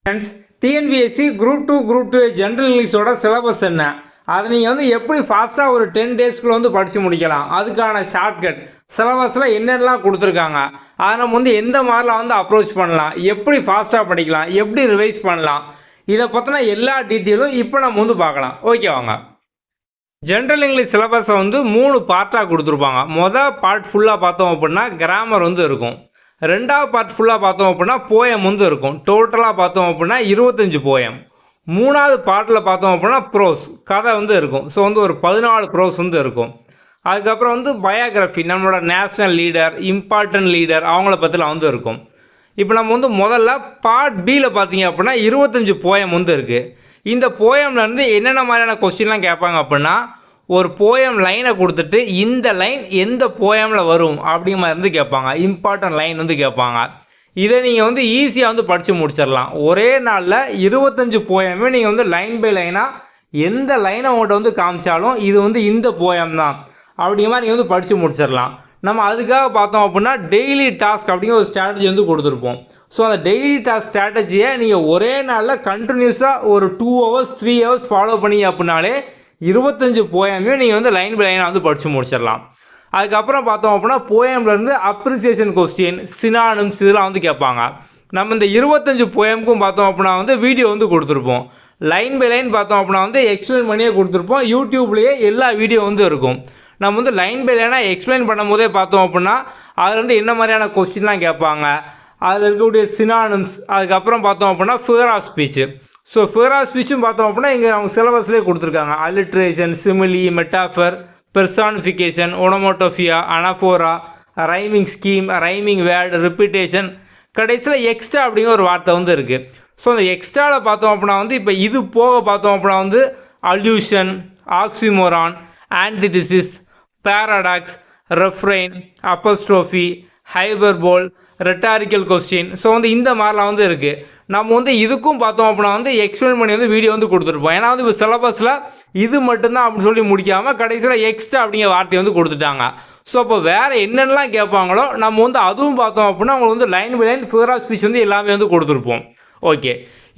Friends, TNPSC group 2 group 2 general இங்கிலீஷோட syllabus என்ன, அதை நீங்கள் எப்படி ஃபாஸ்ட்டாக ஒரு 10 டேஸ்க்குள்ளே படித்து முடிக்கலாம், அதுக்கான ஷார்ட்கட் சிலபஸில் என்னென்னலாம் கொடுத்துருக்காங்க, அதை நம்ம எந்த மாதிரிலாம் அப்ரோச் பண்ணலாம், எப்படி ஃபாஸ்ட்டாக படிக்கலாம், எப்படி ரிவைஸ் பண்ணலாம், இதை பற்றின எல்லா டீட்டெயிலும் இப்போ நம்ம பார்க்கலாம். ஓகே வாங்க. ஜென்ரல் இங்கிலீஷ் சிலபஸை 3 பார்ட்டாக கொடுத்துருப்பாங்க. மொதல் பார்ட் ஃபுல்லாக பார்த்தோம் அப்படின்னா கிராமர் இருக்கும். ரெண்டாவது பார்ட் ஃபுல்லாக பார்த்தோம் அப்படின்னா போயம் இருக்கும். டோட்டலாக பார்த்தோம் அப்படின்னா 25 போயம். மூணாவது பார்ட்டில் பார்த்தோம் அப்படின்னா ப்ரோஸ் கதை இருக்கும். ஸோ ஒரு 14 ப்ரோஸ் இருக்கும். அதுக்கப்புறம் பயோகிராஃபி, நம்மளோட நேஷ்னல் லீடர், இம்பார்ட்டன்ட் லீடர், அவங்கள பற்றிலாம் இருக்கும். இப்போ நம்ம முதல்ல பார்ட் பியில் பார்த்தீங்க அப்படின்னா 25 போயம் இருக்குது. இந்த போயம்லேருந்து என்னென்ன மாதிரியான கொஸ்டின்லாம் கேட்பாங்க அப்படின்னா, ஒரு போயம் லைனை கொடுத்துட்டு இந்த லைன் எந்த போயமில் வரும் அப்படிங்கிற மாதிரி கேட்பாங்க. இம்பார்ட்டன்ட் லைன் கேட்பாங்க. இதை நீங்கள் ஈஸியாக படித்து முடிச்சிடலாம். ஒரே நாளில் 25 போயமே நீங்கள் லைன் பை லைனாக எந்த லைனை உங்கள்கிட்ட காமிச்சாலும் இது இந்த போயம் தான் அப்படிங்கிற மாதிரி நீங்கள் படித்து முடிச்சிடலாம். நம்ம அதுக்காக பார்த்தோம் அப்படின்னா டெய்லி டாஸ்க் அப்படிங்கிற ஒரு ஸ்ட்ராட்டஜி கொடுத்துருப்போம். ஸோ அந்த டெய்லி டாஸ்க் ஸ்ட்ராட்டஜியை நீங்கள் ஒரே நாளில் கண்டினியூஸாக ஒரு 2 ஹவர்ஸ் 3 ஹவர்ஸ் ஃபாலோ பண்ணி அப்படின்னாலே 25 போயமையும் நீங்கள் லைன் பை லைனாக படித்து முடிச்சிடலாம். அதுக்கப்புறம் பார்த்தோம் அப்படின்னா போயம்லேருந்து அப்ரிசியேஷன் கொஸ்டின், சினானிம்ஸ் இதெல்லாம் கேட்பாங்க. நம்ம இந்த 25 போயமுக்கும் பார்த்தோம் அப்படின்னா வீடியோ கொடுத்துருப்போம். லைன் பை லைன் பார்த்தோம் அப்படின்னா எக்ஸ்பிளைன் பண்ணியே கொடுத்துருப்போம். யூடியூப்லேயே எல்லா வீடியோ இருக்கும். நம்ம லைன் பை லைனாக எக்ஸ்பிளைன் பண்ணும் போதே பார்த்தோம் அப்படின்னா அதில் என்ன மாதிரியான கொஸ்டின்லாம் கேட்பாங்க, அதில் இருக்கக்கூடிய சினானிம்ஸ், அதுக்கப்புறம் பார்த்தோம் அப்படின்னா figure of speech. So figure of ஸ்பீச்சும் பார்த்தோம் அப்படின்னா இங்கே அவங்க சிலபஸ்லேயே கொடுத்துருக்காங்க. Alliteration, simile, metaphor, personification, onomatopoeia, anaphora, rhyming scheme, rhyming word, repetition, கடைசியில் எக்ஸ்ட்ரா அப்படிங்கிற ஒரு வார்த்தை இருக்குது. ஸோ அந்த எக்ஸ்ட்ராவில் பார்த்தோம் அப்படின்னா இப்போ இது போக பார்த்தோம் அப்படின்னா allusion, oxymoron, antithesis, paradox, refrain, apostrophe, hyperbole, rhetorical question. So இந்த மாதிரிலாம் இருக்குது. நம்ம இதுக்கும் பார்த்தோம் அப்படின்னா எக்ஸ்பிளைன் பண்ணி வீடியோ கொடுத்துருப்போம். ஏன்னா இப்போ சிலபஸில் இது மட்டும்தான் அப்படின்னு சொல்லி முடிக்காமல் கடைசியில் எக்ஸ்ட்ரா அப்படிங்கிற வார்த்தையை கொடுத்துட்டாங்க. ஸோ அப்போ வேறு என்னென்னலாம் கேட்பாங்களோ நம்ம அதுவும் பார்த்தோம் அப்படின்னா அவங்களுக்கு line by line figure of speech எல்லாமே கொடுத்துருப்போம். ஓகே,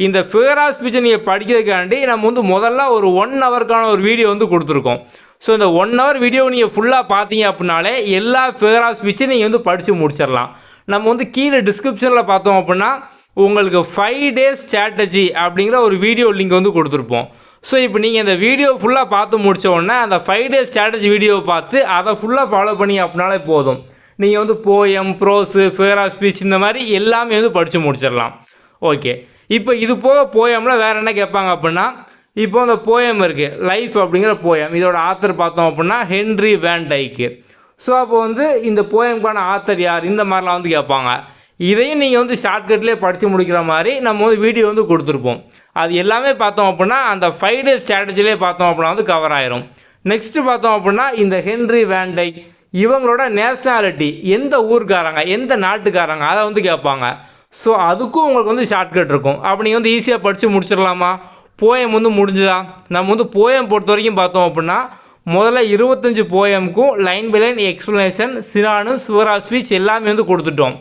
இந்த ஃபிகர் ஆஃப் ஸ்பீச்சை நீங்கள் படிக்கிறதுக்காண்டி நம்ம முதல்ல ஒரு 1 ஹவருக்கான ஒரு வீடியோ கொடுத்துருக்கோம். ஸோ இந்த 1 ஹவர் வீடியோ நீங்கள் ஃபுல்லாக பார்த்தீங்க அப்படின்னாலே எல்லா ஃபிகர் ஆஃப் ஸ்பீச்சையும் நீங்கள் படித்து முடிச்சிடலாம். நம்ம கீழே டிஸ்கிரிப்ஷனில் பார்த்தோம் அப்படின்னா உங்களுக்கு 5 டேஸ் ஸ்ட்ராட்டஜி அப்படிங்கிற ஒரு வீடியோ லிங்க் கொடுத்துருப்போம். ஸோ இப்போ நீங்கள் இந்த வீடியோ ஃபுல்லாக பார்த்து முடித்த உடனே அந்த 5 டேஸ் ஸ்ட்ராட்டஜி வீடியோவை பார்த்து அதை ஃபுல்லாக ஃபாலோ பண்ணி அப்படின்னாலே போதும். நீங்கள் poem, prose, figure of speech இந்த மாதிரி எல்லாமே படித்து முடிச்சிடலாம். ஓகே, இப்போ இது போக போயமில் வேறு என்ன கேட்பாங்க அப்படின்னா, இப்போ அந்த போயம் இருக்குது லைஃப் அப்படிங்கிற போயம். இதோட ஆத்தர் பார்த்தோம் அப்படின்னா ஹென்ரி வேன் டைக்கு. ஸோ அப்போ இந்த போயமுக்கான ஆத்தர் யார், இந்த மாதிரிலாம் கேட்பாங்க. இதையும் நீங்கள் ஷார்ட்கட்லேயே படித்து முடிக்கிற மாதிரி நம்ம வீடியோ கொடுத்துருப்போம். அது எல்லாமே பார்த்தோம் அப்படின்னா அந்த 5 டேஸ் ஸ்ட்ராட்டஜிலே பார்த்தோம் அப்படின்னா கவர் ஆயிரும். நெக்ஸ்ட்டு பார்த்தோம் அப்படின்னா இந்த ஹென்ரி வேன் டைக் இவங்களோட நேஷ்னாலிட்டி, எந்த ஊருக்காரங்க, எந்த நாட்டுக்காரங்க, அதை கேட்பாங்க. ஸோ அதுக்கும் உங்களுக்கு ஷார்ட்கட் இருக்கும். அப்போ நீங்கள் ஈஸியாக படித்து முடிச்சிடலாமா? போயம் முடிஞ்சுதா? நம்ம போயம் பொறுத்த வரைக்கும் பார்த்தோம் அப்படின்னா முதல்ல 25 போயமுக்கும் line by line explanation, synonyms, figure of speech எல்லாமே கொடுத்துட்டோம்.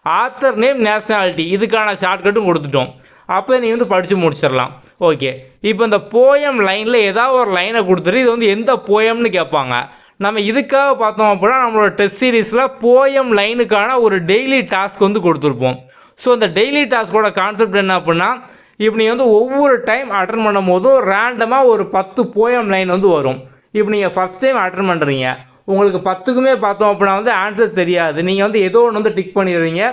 ஆத்தர் நேம், நேஷ்னாலிட்டி இதுக்கான ஷார்ட்கட்டும் கொடுத்துட்டோம். அப்போ நீங்கள் படித்து முடிச்சிடலாம். ஓகே, இப்போ இந்த போயம் லைனில் ஏதாவது ஒரு லைனை கொடுத்துட்டு இது எந்த போயம்னு கேட்பாங்க. நம்ம இதுக்காக பார்த்தோம் அப்படின்னா நம்மளோட டெஸ்ட் சீரீஸில் போயம் லைனுக்கான ஒரு டெய்லி டாஸ்க் கொடுத்துருப்போம். ஸோ அந்த டெய்லி டாஸ்கோட கான்செப்ட் என்ன அப்படின்னா, இப்போ நீங்கள் ஒவ்வொரு டைம் அட்டன் பண்ணும் போதும் ரேண்டமாக ஒரு 10 போயம் லைன் வரும். இப்போ நீங்கள் ஃபஸ்ட் டைம் அட்டன் பண்ணுறீங்க, உங்களுக்கு 10க்குமே பார்த்தோம் அப்படின்னா ஆன்சர் தெரியாது. நீங்கள் ஏதோ ஒன்று டிக் பண்ணிடுவீங்க.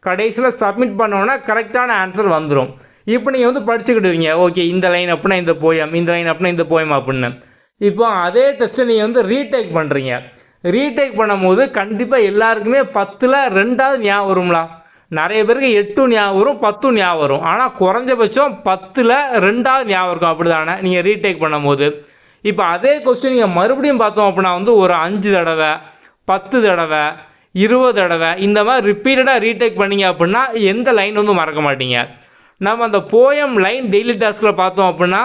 கடைசியில் சப்மிட் பண்ணோன்னா கரெக்டான ஆன்சர் வந்துடும். இப்போ நீங்கள் படிச்சுக்கிடுவீங்க. ஓகே, இந்த லைன் அப்படின்னா இந்த போயம், இந்த லைன் அப்படின்னா இந்த போயம் அப்படின்னு. இப்போ அதே டெஸ்ட்டை நீங்கள் ரீடேக் பண்ணுறீங்க. ரீடேக் பண்ணும்போது கண்டிப்பாக எல்லாருக்குமே 10ல் 2ஆவது ஞாபகம் வரும்லா. நிறைய பேருக்கு 8 ஞாபகம் வரும், 10 ஞாபகம் வரும். ஆனால் குறைஞ்சபட்சம் 10ல் 2ஆவது ஞாபகம் இருக்கும். அப்படி தானே நீங்கள் ரீடேக் பண்ணும்போது. இப்போ அதே கொஸ்டின் நீங்கள் மறுபடியும் பார்த்தோம் அப்படின்னா ஒரு 5 தடவை, 10 தடவை, 20 தடவை இந்த மாதிரி ரிப்பீட்டடாக ரீடேக் பண்ணிங்க அப்படின்னா எந்த லைன் மறக்க மாட்டீங்க. நம்ம அந்த போயம் லைன் டெய்லி டாஸ்கில் பார்த்தோம் அப்படின்னா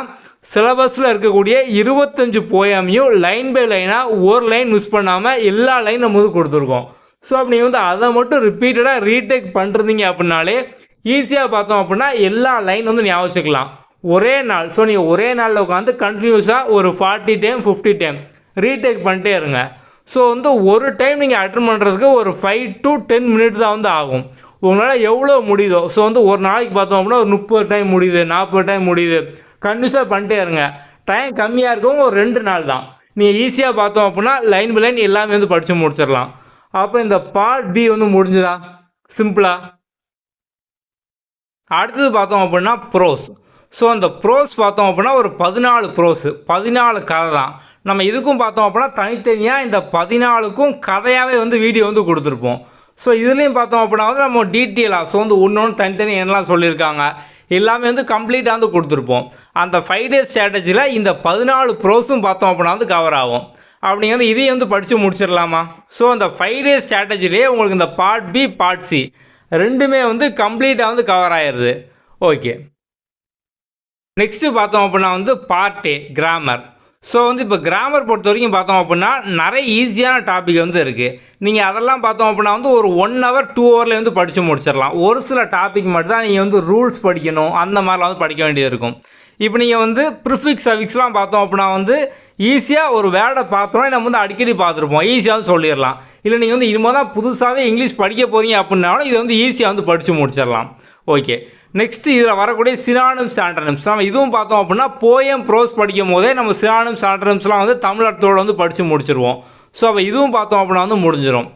சிலபஸில் இருக்கக்கூடிய 25 போயமையும் லைன் பை லைனாக ஒரு லைன் மிஸ் பண்ணாமல் எல்லா லைன் நம்ம கொடுத்துருக்கோம். ஸோ அப்படி அதை மட்டும் ரிப்பீட்டடாக ரீடேக் பண்ணுறீங்க அப்படின்னாலே ஈஸியாக பார்த்தோம் அப்படின்னா எல்லா லைன் வந்து ஞாபகம் வச்சுக்கலாம் ஒரே நாள். ஸோ நீங்கள் ஒரே நாளில் உட்காந்து கண்டினியூஸாக ஒரு 40 டைம் 50 டைம் ரீடேக் பண்ணிட்டே இருங்க. ஸோ வந்து ஒரு டைம் நீங்கள் அட்டன் பண்ணுறதுக்கு ஒரு 5 to 10 மினிட்ஸ் தான் வந்து ஆகும். உங்களால் எவ்வளோ முடியுதோ, ஸோ வந்து ஒரு நாளைக்கு பார்த்தோம் அப்படின்னா ஒரு 30 டைம் முடியுது, 40 டைம் முடியுது, கண்டினியூஸாக பண்ணிட்டே இருங்க. டைம் கம்மியாக இருக்கவங்க ஒரு 2 நாள் தான். நீங்கள் ஈஸியாக பார்த்தோம் அப்படின்னா லைன் பை லைன் எல்லாமே வந்து படித்து முடிச்சிடலாம். அப்போ இந்த பார்ட் பி வந்து முடிஞ்சுதா சிம்பிளாக. அடுத்தது பார்த்தோம் அப்படின்னா ப்ரோஸ். ஸோ அந்த ப்ரோஸ் பார்த்தோம் அப்படின்னா ஒரு 14 ப்ரோஸு, 14 கதை தான். நம்ம இதுக்கும் பார்த்தோம் அப்படின்னா தனித்தனியாக இந்த 14க்கும் கதையாகவே வந்து வீடியோ வந்து கொடுத்துருப்போம். ஸோ இதுலேயும் பார்த்தோம் அப்படின்னா வந்து நம்ம டீட்டெயிலாக ஸோ வந்து ஒன்று தனித்தனி என்னெல்லாம் சொல்லியிருக்காங்க எல்லாமே வந்து கம்ப்ளீட்டாக வந்து கொடுத்துருப்போம். அந்த 5 days ஸ்ட்ராட்டஜியில் இந்த 14 ப்ரோஸும் பார்த்தோம் அப்படின்னா வந்து கவர் ஆகும். அப்படிங்கிறது இதையும் வந்து படித்து முடிச்சிடலாமா? ஸோ அந்த 5 days ஸ்ட்ராட்டஜிலே உங்களுக்கு இந்த பார்ட் பி பார்ட் சி ரெண்டுமே வந்து கம்ப்ளீட்டாக வந்து கவர் ஆயிடுது. ஓகே, நெக்ஸ்ட்டு பார்த்தோம் அப்படின்னா வந்து பார்ட் ஏ கிராமர். ஸோ வந்து இப்போ கிராமர் பொறுத்த வரைக்கும் பார்த்தோம் அப்படின்னா நிறைய ஈஸியான டாபிக் வந்து இருக்குது. நீங்கள் அதெல்லாம் பார்த்தோம் அப்படின்னா வந்து ஒரு 1 hour 2 hourல வந்து படித்து முடிச்சிடலாம். ஒரு சில டாபிக் மட்டும் தான் நீங்கள் வந்து ரூல்ஸ் படிக்கணும், அந்த மாதிரிலாம் வந்து படிக்க வேண்டியது இருக்கும். இப்போ நீங்கள் வந்து ப்ரிஃபிக்ஸ் சஃபிக்ஸ்லாம் பார்த்தோம் அப்படின்னா வந்து ஈஸியாக ஒரு வேர்டை பார்த்தோன்னா நம்ம வந்து அடிக்கடி பார்த்துருப்போம், ஈஸியாக வந்து சொல்லிடலாம். இல்லை நீங்கள் வந்து இனிமேல் தான் புதுசாகவே இங்கிலீஷ் படிக்க போகிறீங்க அப்படின்னாலும் இதை வந்து ஈஸியாக வந்து படித்து முடிச்சிடலாம். ஓகே, நெக்ஸ்ட் இதில் வரக்கூடிய சினானிம்ஸ் ஆண்டனிம்ஸ் நம்ம இதுவும் பார்த்தோம் அப்படின்னா போயம் ப்ரோஸ் படிக்கும் போதே நம்ம சினானிம்ஸ் ஆண்டனிம்ஸ்லாம் வந்து தமிழ் அர்த்தத்தோடு வந்து படித்து முடிச்சிருவோம். ஸோ அப்போ இதுவும் பார்த்தோம் அப்படின்னா வந்து முடிஞ்சிடும்.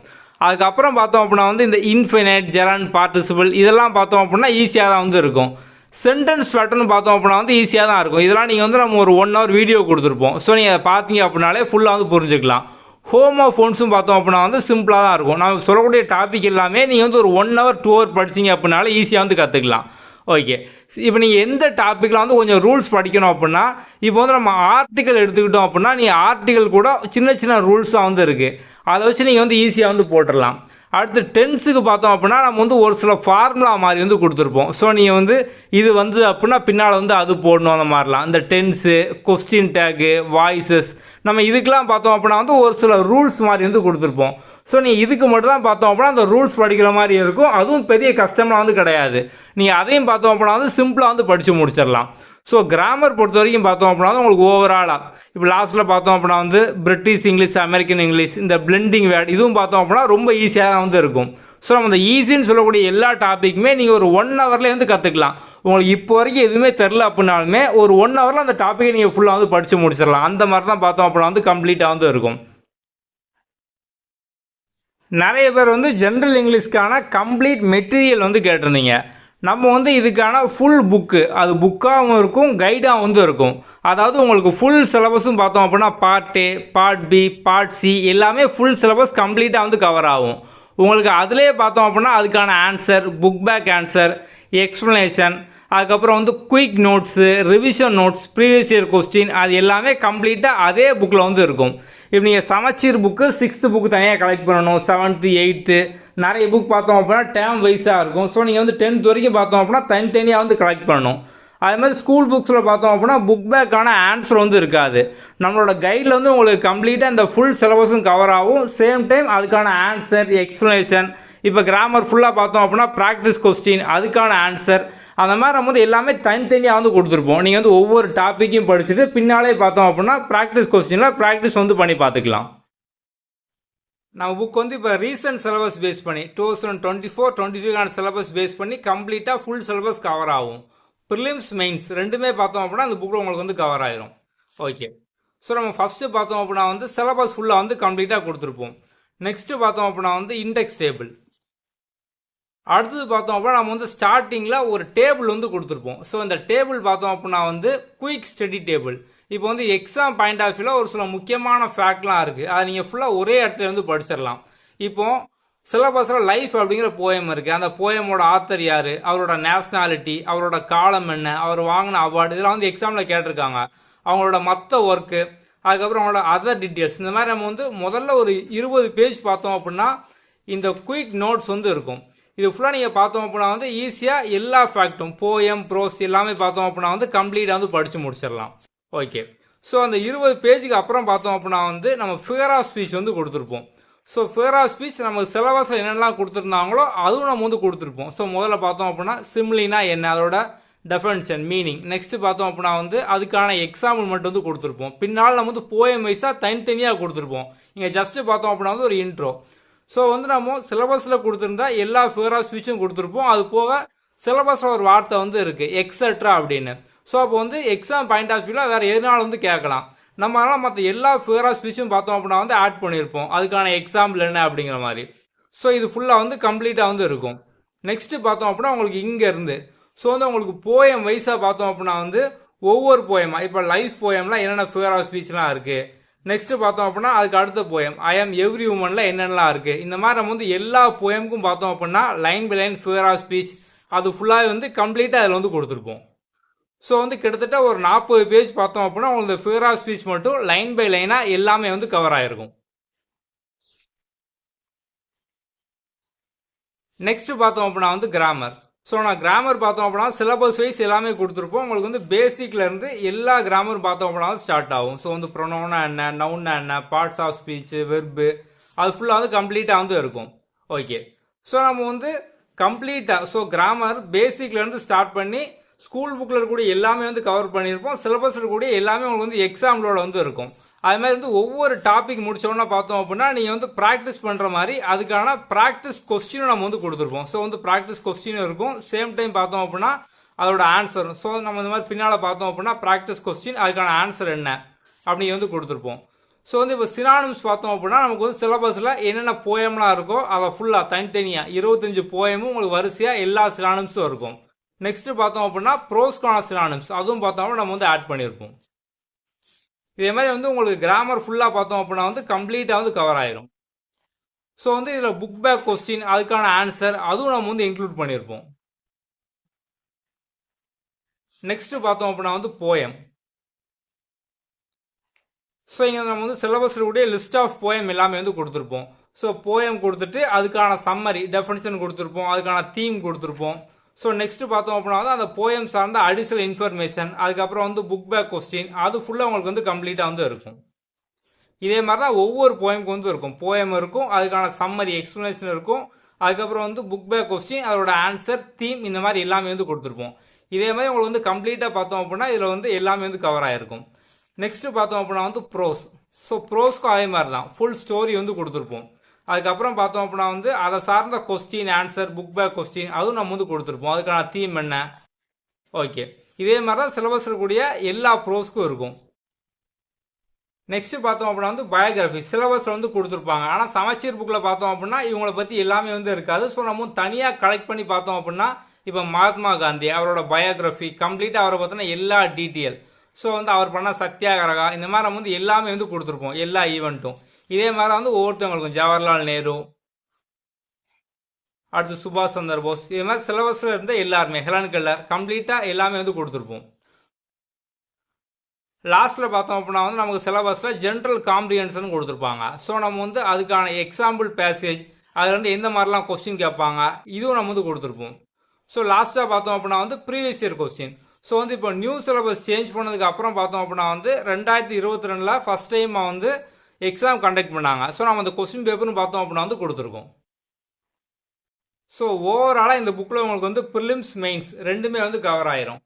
அதுக்கப்புறம் பார்த்தோம் அப்படின்னா வந்து இந்த இன்ஃபினைட் ஜெரண்ட் பார்ட்டிசிபிள் இதெல்லாம் பார்த்தோம் அப்படின்னா ஈஸியாக தான் வந்து இருக்கும். சென்டென்ஸ் பேட்டர்ன் பார்த்தோம் அப்படின்னா வந்து ஈஸியாக தான் இருக்கும். இதெல்லாம் நீங்கள் வந்து நம்ம ஒரு 1 hour வீடியோ கொடுத்துருப்போம். ஸோ நீங்கள் அதை பார்த்தீங்க அப்படின்னாலே ஃபுல்லாக வந்து புரிஞ்சுக்கலாம். ஹோமோஃபோன்ஸும் பார்த்தோம் அப்படின்னா வந்து சிம்பிளாக தான் இருக்கும். நம்ம சொல்லக்கூடிய டாபிக் எல்லாமே நீங்கள் வந்து ஒரு 1 hour 2 hour படிச்சிங்க அப்படின்னாலே ஈஸியாக வந்து கற்றுக்கலாம். ஓகே, இப்போ நீங்கள் எந்த டாப்பிக்கில் வந்து கொஞ்சம் ரூல்ஸ் படிக்கணும் அப்படின்னா இப்போ வந்து நம்ம ஆர்டிக்கல் எடுத்துக்கிட்டோம் அப்படின்னா நீங்கள் ஆர்டிக்கல் கூட சின்ன சின்ன ரூல்ஸாக வந்து இருக்குது. அதை வச்சு நீங்கள் வந்து ஈஸியாக வந்து போட்டுடலாம். அடுத்து டென்ஸுக்கு பார்த்தோம் அப்படின்னா நம்ம வந்து ஒரு சில ஃபார்முலா மாதிரி வந்து கொடுத்துருப்போம். ஸோ நீங்கள் வந்து இது வந்து அப்படின்னா பின்னால் வந்து அது போடணும், அந்த மாதிரிலாம் இந்த டென்ஸு கொஸ்டின் டேக்கு வாய்ஸஸ் நம்ம இதுக்கெலாம் பார்த்தோம் அப்படின்னா வந்து ஒரு சில ரூல்ஸ் மாதிரி வந்து கொடுத்துருப்போம். ஸோ நீங்கள் இதுக்கு மட்டும் தான் பார்த்தோம் அப்படின்னா அந்த ரூல்ஸ் படிக்கிற மாதிரி இருக்கும். அதுவும் பெரிய கஷ்டம்லாம் வந்து கிடையாது. நீங்கள் அதையும் பார்த்தோம் அப்படின்னா வந்து சிம்பிளாக வந்து படித்து முடிச்சிடலாம். ஸோ கிராமர் பொறுத்த வரைக்கும் பார்த்தோம் அப்படின்னா உங்களுக்கு ஓவராலாக இப்போ லாஸ்ட்டில் பார்த்தோம் அப்படின்னா வந்து பிரிட்டிஷ் இங்கிலீஷ் அமெரிக்கன் இங்கிலீஷ் இந்த பிளெண்டிங் வேர்ட் இதுவும் பார்த்தோம் அப்படின்னா ரொம்ப ஈஸியாக தான் வந்து இருக்கும். ஸோ நம்ம இந்த ஈஸின்னு சொல்லக்கூடிய எல்லா டாப்பிக்குமே நீங்கள் ஒரு 1 hourலேயே வந்து கற்றுக்கலாம். உங்களுக்கு இப்போ வரைக்கும் எதுவுமே தெரில அப்படின்னாலுமே ஒரு 1 hourல அந்த டாப்பிக்கை நீங்கள் ஃபுல்லாக வந்து படித்து முடிச்சிடலாம். அந்த மாதிரி தான் பார்த்தோம் அப்படின்னா வந்து கம்ப்ளீட்டாக வந்து இருக்கும். நிறைய பேர் வந்து ஜென்ரல் இங்கிலீஷ்க்கான கம்ப்ளீட் மெட்டீரியல் வந்து கேட்டிருந்தீங்க. நம்ம வந்து இதுக்கான ஃபுல் புக்கு அது புக்காகவும் இருக்கும் கைடாகவும் வந்து இருக்கும். அதாவது உங்களுக்கு ஃபுல் சிலபஸும் பார்த்தோம் அப்படின்னா part A part B part C எல்லாமே ஃபுல் சிலபஸ் கம்ப்ளீட்டாக வந்து கவர் ஆகும். உங்களுக்கு அதிலே பார்த்தோம் அப்படின்னா அதுக்கான answer book back answer explanation அதுக்கப்புறம் வந்து quick notes revision notes previous year question அது எல்லாமே கம்ப்ளீட்டாக அதே புக்கில் வந்து இருக்கும். இப்போ நீங்கள் சமச்சீர் புக்கு 6th புக்கு தனியாக கலெக்ட் பண்ணணும், 7th 8th நிறைய புக் பார்த்தோம் அப்படின்னா டேர்ம் வைஸாக இருக்கும். ஸோ நீங்கள் வந்து 10th வரைக்கும் பார்த்தோம் அப்படின்னா தனித்தனியாக வந்து கலெக்ட் பண்ணணும். அதே மாதிரி ஸ்கூல் புக்ஸில் பார்த்தோம் அப்படின்னா புக் பேக்கான ஆன்சர் வந்து இருக்காது. நம்மளோட கைடில் வந்து உங்களுக்கு கம்ப்ளீட்டாக இந்த ஃபுல் சிலபஸும் கவர் ஆகும். சேம் டைம் அதுக்கான ஆன்சர் எக்ஸ்ப்ளனேஷன் இப்போ கிராமர் ஃபுல்லாக பார்த்தோம் அப்படின்னா ப்ராக்டிஸ் கொஸ்டின் அதுக்கான ஆன்சர் அந்த மாதிரி நம்ம வந்து எல்லாமே தனித்தனியாக வந்து கொடுத்துருப்போம். நீங்கள் வந்து ஒவ்வொரு டாப்பிக்கையும் படிச்சுட்டு பின்னாலே பார்த்தோம் அப்படின்னா ப்ராக்டிஸ் கொஸ்டினில் ப்ராக்டிஸ் வந்து பண்ணி பார்த்துக்கலாம். நம்ம புக் வந்து இப்போ ரீசன்ட் சிலபஸ் பேஸ் பண்ணி 2024-25 சிலபஸ் பேஸ் பண்ணி கம்ப்ளீட்டாக ஃபுல் சிலபஸ் கவர் ஆகும். ப்ரிலிம்ஸ் மெயின்ஸ் ரெண்டுமே பார்த்தோம் அப்படின்னா அந்த புக்கில் உங்களுக்கு வந்து கவர் ஆயிரும். ஓகே, ஸோ நம்ம ஃபஸ்ட்டு பார்த்தோம் அப்படின்னா வந்து சிலபஸ் ஃபுல்லாக வந்து கம்ப்ளீட்டாக கொடுத்துருப்போம். நெக்ஸ்ட்டு பார்த்தோம் அப்படின்னா வந்து இண்டெக்ஸ் டேபிள். அடுத்தது பார்த்தோம் அப்படின்னா நம்ம வந்து ஸ்டார்டிங்கில் ஒரு டேபிள் வந்து கொடுத்துருப்போம். ஸோ இந்த டேபிள் பார்த்தோம் அப்படின்னா வந்து குயிக் ஸ்டடி டேபிள். இப்போ வந்து எக்ஸாம் பாயிண்ட் ஆஃப் வியூவில் ஒரு சில முக்கியமான ஃபேக்ட்லாம் இருக்குது. அதை நீங்கள் ஃபுல்லாக ஒரே இடத்துல வந்து படிச்சிடலாம். இப்போ சிலபஸில் லைஃப் அப்படிங்கிற போயம் இருக்குது. அந்த போயமோட ஆத்தர் யார், அவரோட நேஷ்னாலிட்டி, அவரோட காலம் என்ன, அவர் வாங்கின அவார்டு இதெல்லாம் வந்து எக்ஸாமில் கேட்டிருக்காங்க. அவங்களோட மற்ற ஒர்க்கு அதுக்கப்புறம் அவங்களோட அதர் டீட்டெயில்ஸ் இந்த மாதிரி நம்ம வந்து முதல்ல ஒரு 20 பேஜ் பார்த்தோம் அப்படின்னா இந்த குயிக் நோட்ஸ் வந்து இருக்கும். இது ஃபுல்லாக நீங்கள் பார்த்தோம் அப்படின்னா வந்து ஈஸியாக எல்லா ஃபேக்ட்டும் போயம் ப்ரோஸ் எல்லாமே பார்த்தோம் அப்படின்னா வந்து கம்ப்ளீட்டாக வந்து படித்து முடிச்சிடலாம். ஓகே, ஸோ அந்த 20 பேஜுக்கு அப்புறம் பார்த்தோம் அப்படின்னா வந்து நம்ம ஃபிகர் ஆஃப் ஸ்பீச் வந்து கொடுத்துருப்போம். ஸோ ஃபிகர் ஆஃப் ஸ்பீச் நமக்கு சிலபஸில் என்னென்னலாம் கொடுத்துருந்தாங்களோ அதுவும் நம்ம வந்து கொடுத்துருப்போம். ஸோ முதல்ல பார்த்தோம் அப்படின்னா சிம்லினா என்ன, அதோட டெஃபனிஷன் மீனிங். நெக்ஸ்ட் பார்த்தோம் அப்படின்னா வந்து அதுக்கான எக்ஸாம்பிள் மட்டும் வந்து கொடுத்துருப்போம். பின்னால் நம்ம வந்து போயம் வைஸாக தனித்தனியாக கொடுத்துருப்போம். இங்கே ஜஸ்ட் பார்த்தோம் அப்படின்னா வந்து ஒரு இன்ட்ரோ. ஸோ வந்து நம்ம சிலபஸில் கொடுத்துருந்தா எல்லா ஃபிகர் ஆஃப் ஸ்பீச்சும் கொடுத்துருப்போம். அது போக சிலபஸில் ஒரு வார்த்தை வந்து இருக்குது எக்ஸட்ரா அப்படின்னு. ஸோ அப்போ வந்து எக்ஸாம் பாயிண்ட் ஆஃப் வியூவில் வேறு எதுனாலும் வந்து கேட்கலாம். நம்ம அதனால் மற்ற எல்லா ஃபிகர் ஆஃப் ஸ்பீச்சும் பார்த்தோம் அப்படின்னா வந்து ஆட் பண்ணியிருப்போம். அதுக்கான எக்ஸாம்பிள் என்ன அப்படிங்கிற மாதிரி. ஸோ இது ஃபுல்லாக வந்து கம்ப்ளீட்டாக வந்து இருக்கும். நெக்ஸ்ட்டு பார்த்தோம் அப்படின்னா உங்களுக்கு இங்கேருந்து ஸோ வந்து உங்களுக்கு போயம் வைஸாக பார்த்தோம் அப்படின்னா வந்து ஒவ்வொரு போயமா இப்போ லைஃப் போயம்லாம் என்னென்ன ஃபிகர் ஆஃப் ஸ்பீச்லாம் இருக்குது. நெக்ஸ்ட் பார்த்தோம் அப்படின்னா அதுக்கு அடுத்த போயம் ஐ ஆம் எவ்ரி உமன்ல என்னென்னலாம் இருக்குது. இந்த மாதிரி நம்ம வந்து எல்லா போயமுக்கும் பார்த்தோம் அப்படின்னா line by line figure of speech அது ஃபுல்லாக வந்து கம்ப்ளீட்டாக அதில் வந்து கொடுத்துருப்போம். ஸோ வந்து கிட்டத்தட்ட ஒரு 40 பேஜ் பார்த்தோம் அப்படின்னா உங்களுக்கு ஃபிகர் ஆஃப் ஸ்பீச் மட்டும் லைன் பை லைனாக எல்லாமே வந்து கவர் ஆகிருக்கும். நெக்ஸ்ட் பார்த்தோம் அப்படின்னா வந்து கிராமர். ஸோ நான் கிராமர் பார்த்தோம் அப்படின்னா சிலபஸ் வைஸ் எல்லாமே கொடுத்துருப்போம். உங்களுக்கு வந்து பேசிக்ல இருந்து எல்லா கிராமர் பார்த்தோம் அப்படின்னா ஸ்டார்ட் ஆகும். ஸோ வந்து ப்ரொனவுனா என்ன, நவுன்னா என்ன, பார்ட்ஸ் ஆஃப் ஸ்பீச், வெர்பு அது ஃபுல்லாக வந்து கம்ப்ளீட்டாக வந்து இருக்கும். ஓகே, ஸோ நம்ம வந்து கம்ப்ளீட்டாக ஸோ கிராமர் பேசிக்ல இருந்து ஸ்டார்ட் பண்ணி ஸ்கூல் புக்கில் இருக்கக்கூடிய எல்லாமே வந்து கவர் பண்ணியிருப்போம். சிலபஸ் இருக்கக்கூடிய எல்லாமே உங்களுக்கு வந்து எக்ஸாம்லோட வந்து இருக்கும். அது மாதிரி வந்து ஒவ்வொரு டாபிக் முடிச்சோன்னா பார்த்தோம் அப்படின்னா நீங்கள் வந்து ப்ராக்டிஸ் பண்ணுற மாதிரி அதுக்கான ப்ராக்டிஸ் கொஸ்டினும் நம்ம வந்து கொடுத்துருப்போம். ஸோ வந்து ப்ராக்டிஸ் கொஸ்டினும் இருக்கும். சேம் டைம் பார்த்தோம் அப்படின்னா அதோட ஆன்சர். ஸோ நம்ம இந்த மாதிரி பின்னால் பார்த்தோம் அப்படின்னா ப்ராக்டிஸ் கொஸ்டின் அதுக்கான ஆன்சர் என்ன அப்படி வந்து கொடுத்துருப்போம். ஸோ வந்து இப்போ சினானிம்ஸ் பார்த்தோம் அப்படின்னா நமக்கு வந்து சிலபஸில் என்னென்ன போயம்லாம் இருக்கோ அதை ஃபுல்லாக தனித்தனியாக 25 போயமும் உங்களுக்கு வரிசையாக எல்லா சினானிம்ஸும் இருக்கும். நெக்ஸ்ட் பார்த்தோம் அப்படின்னா ப்ரோஸ்கான சினானிம்ஸ் அதுவும் பார்த்தோம்னா நம்ம வந்து ஆட் பண்ணியிருப்போம். இதே மாதிரி வந்து உங்களுக்கு கிராமர் ஃபுல்லாக பார்த்தோம் அப்படின்னா வந்து கம்ப்ளீட்டாக வந்து கவர் ஆயிரும். ஸோ வந்து இதில் புக் பேக் கொஸ்டின் அதுக்கான ஆன்சர் அதுவும் நம்ம வந்து இன்க்ளூட் பண்ணியிருப்போம். நெக்ஸ்ட் பார்த்தோம் அப்படின்னா வந்து போயம். ஸோ இங்கே நம்ம வந்து சிலபஸில் கூட லிஸ்ட் ஆஃப் போயம் எல்லாமே வந்து கொடுத்துருப்போம். ஸோ போயம் கொடுத்துட்டு அதுக்கான சம்மரி டெஃபினிஷன் கொடுத்துருப்போம், அதுக்கான தீம் கொடுத்துருப்போம். ஸோ நெக்ஸ்ட் பார்த்தோம் அப்படின்னா வந்து அந்த போயம் சார்ந்த அடிஷனல் இன்ஃபர்மேஷன் அதுக்கப்புறம் வந்து புக் பேக் கொஸ்டின் அது ஃபுல்லாக உங்களுக்கு வந்து கம்ப்ளீட்டாக வந்து இருக்கும். இதே மாதிரி தான் ஒவ்வொரு போயமுக்கு வந்து இருக்கும். போயம் இருக்கும், அதுக்கான சம்மரி எக்ஸ்பிளனேஷன் இருக்கும், அதுக்கப்புறம் வந்து புக் பேக் கொஸ்டின் அதோட ஆன்சர் தீம் இந்த மாதிரி எல்லாமே வந்து கொடுத்துருப்போம். இதே மாதிரி உங்களுக்கு வந்து கம்ப்ளீட்டாக பார்த்தோம் அப்படின்னா இதில் வந்து எல்லாமே வந்து கவர் ஆகிருக்கும். நெக்ஸ்ட் பார்த்தோம் அப்படின்னா வந்து ப்ரோஸ். ஸோ ப்ரோஸ்க்கும் அதே மாதிரி தான் ஃபுல் ஸ்டோரி வந்து கொடுத்துருப்போம். அதுக்கப்புறம் பார்த்தோம் அப்படின்னா வந்து அதை சார்ந்த question answer book back question அதுவும் நம்ம வந்து கொடுத்துருப்போம். அதுக்கான தீம் என்ன. ஓகே, இதே மாதிரி தான் சிலபஸ் இருக்கக்கூடிய எல்லா ப்ரோஸ்க்கும் இருக்கும். நெக்ஸ்ட் பார்த்தோம் அப்படின்னா வந்து பயோகிராஃபி சிலபஸ்ல வந்து கொடுத்துருப்பாங்க. ஆனால் சமச்சீர் புக்கில் பார்த்தோம் அப்படின்னா இவங்களை பற்றி எல்லாமே வந்து இருக்காது. ஸோ நம்ம தனியாக கலெக்ட் பண்ணி பார்த்தோம் அப்படின்னா இப்போ மகாத்மா காந்தி அவரோட பயோகிராஃபி கம்ப்ளீட்டாக அவரை பார்த்தோன்னா எல்லா டீட்டெயில். ஸோ வந்து அவர் பண்ண சத்தியாகிரகா இந்த மாதிரி நம்ம வந்து எல்லாமே வந்து கொடுத்துருப்போம் எல்லா ஈவெண்ட்டும். இதே மாதிரி வந்து ஒவ்வொருத்தவங்களுக்கும் ஜவஹர்லால் நேரு அடுத்து சுபாஷ் சந்திர போஸ் இதே மாதிரி சிலபஸ்ல இருந்த எல்லாருமே ஹெலன் கெல்லர் கம்ப்ளீட்டாக எல்லாமே வந்து கொடுத்துருப்போம். லாஸ்ட்டில் பார்த்தோம் அப்படின்னா வந்து நமக்கு சிலபஸில் ஜென்ரல் காம்ப்ரிஹென்ஷன் கொடுத்துருப்பாங்க. ஸோ நம்ம வந்து அதுக்கான எக்ஸாம்பிள் பேசேஜ் அதில் வந்து எந்த மாதிரிலாம் கொஸ்டின் கேட்பாங்க இதுவும் நம்ம வந்து கொடுத்துருப்போம். ஸோ லாஸ்ட்டாக பார்த்தோம் அப்படின்னா வந்து ப்ரீவியஸ் இயர் கொஸ்டின். ஸோ வந்து இப்போ நியூ சிலபஸ் சேஞ்ச் பண்ணதுக்கு அப்புறம் பார்த்தோம் அப்படின்னா வந்து 2022 ஃபர்ஸ்ட் டைம் வந்து எக்ஸாம் கண்டக்ட் பண்ணாங்க. ஸோ நம்ம அந்த கொஸ்டின் பேப்பர்னு பார்த்தோம் அப்படின்னா வந்து கொடுத்துருக்கோம். ஸோ ஓவராலாக இந்த புக்கில் உங்களுக்கு வந்து ப்ரிலிம்ஸ் மெயின்ஸ் ரெண்டுமே வந்து கவர் ஆயிரும்.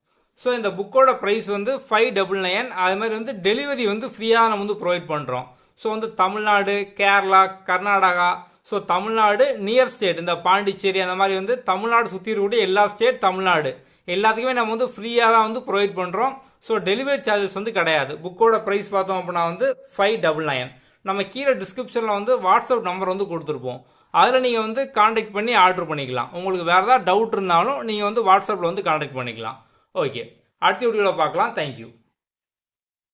ஸோ இந்த புக்கோட ப்ரைஸ் வந்து 599. அது மாதிரி வந்து டெலிவரி வந்து ஃப்ரீயாக நம்ம வந்து ப்ரொவைட் பண்ணுறோம். ஸோ வந்து Tamil Nadu, Kerala, Karnataka, so Tamil Nadu near state இந்த பாண்டிச்சேரி அந்த மாதிரி வந்து தமிழ்நாடு சுற்றி இருக்கக்கூடிய எல்லா ஸ்டேட் தமிழ்நாடு எல்லாத்துக்குமே நம்ம வந்து ஃப்ரீயாக தான் வந்து ப்ரொவைட் பண்ணுறோம். ஸோ டெலிவரி சார்ஜஸ் வந்து கிடையாது. புக்கோட ப்ரைஸ் பார்த்தோம் அப்படின்னா வந்து 599. நம்ம கீழே டிஸ்கிரிப்ஷனில் வந்து வாட்ஸ்அப் நம்பர் வந்து கொடுத்துருப்போம். அதில் நீங்கள் வந்து காண்டாக்ட் பண்ணி ஆர்டர் பண்ணிக்கலாம். உங்களுக்கு வேறு ஏதாவது டவுட் இருந்தாலும் நீங்கள் வந்து வாட்ஸ்அப்பில் வந்து காண்டாக்ட் பண்ணிக்கலாம். ஓகே, அடுத்த வீடியோவில் பார்க்கலாம். தேங்க்யூ.